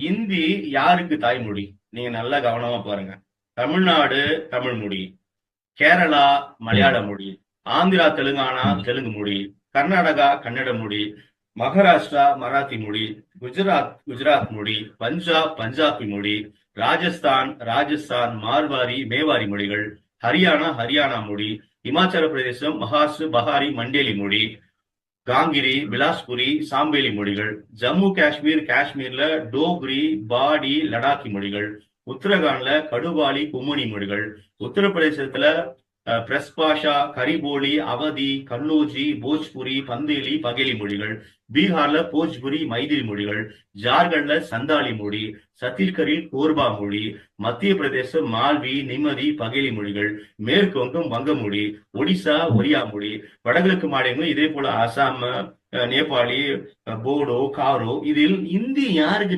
இந்தி யாருக்கு தாய்மொழி? நீங்க நல்லா கவனமா பாருங்க. தமிழ்நாடு தமிழ் மொழி, கேரளா மலையாள ம், மொழி, ஆந்திரா தெலுங்கானா ம், தெலுங்கு மொழி, கர்நாடகா கன்னட மொழி, மகாராஷ்டிரா மராத்தி மொழி, குஜராத் குஜராத் மொழி, பஞ்சாப் பஞ்சாபி மொழி, ராஜஸ்தான் ராஜஸ்தான் மார்வாரி மேவாரி மொழிகள், ஹரியானா ஹரியானா மொழி, இமாச்சல பிரதேசம் மகாராஷ்டிர பஹாரி மண்டேலி மொழி, காங்கிரி பிலாஸ்புரி சாம்பேலி மொழிகள், ஜம்மு காஷ்மீர் காஷ்மீர்ல டோக்ரி பாடி லடாக்கி மொழிகள், உத்தரகாண்ட்ல கடுவாலி கும்மனி மொழிகள், உத்தரப்பிரதேசத்துல பிரஸ்பாஷா கரிபோலி அவதி கன்னோஜி போஜ்புரி பந்தேலி பகேலி மொழிகள், பீகார்ல போஜ்புரி மைதிலி மொழிகள், ஜார்க்கண்ட்ல சந்தாலி மொழி, சத்தீஸ்கரில் கோர்பா மொழி, மத்திய பிரதேசம் மால்வி நிம்மதி பகேலி மொழிகள், மேற்கு வங்கம் வங்க மொழி, ஒடிசா ம். ஒரியா மொழி, வடகிழக்கு மாநிலங்களும் இதே போல அசாம் நேபாளி போடோ காரோ. இதில் இந்தி யாருக்கு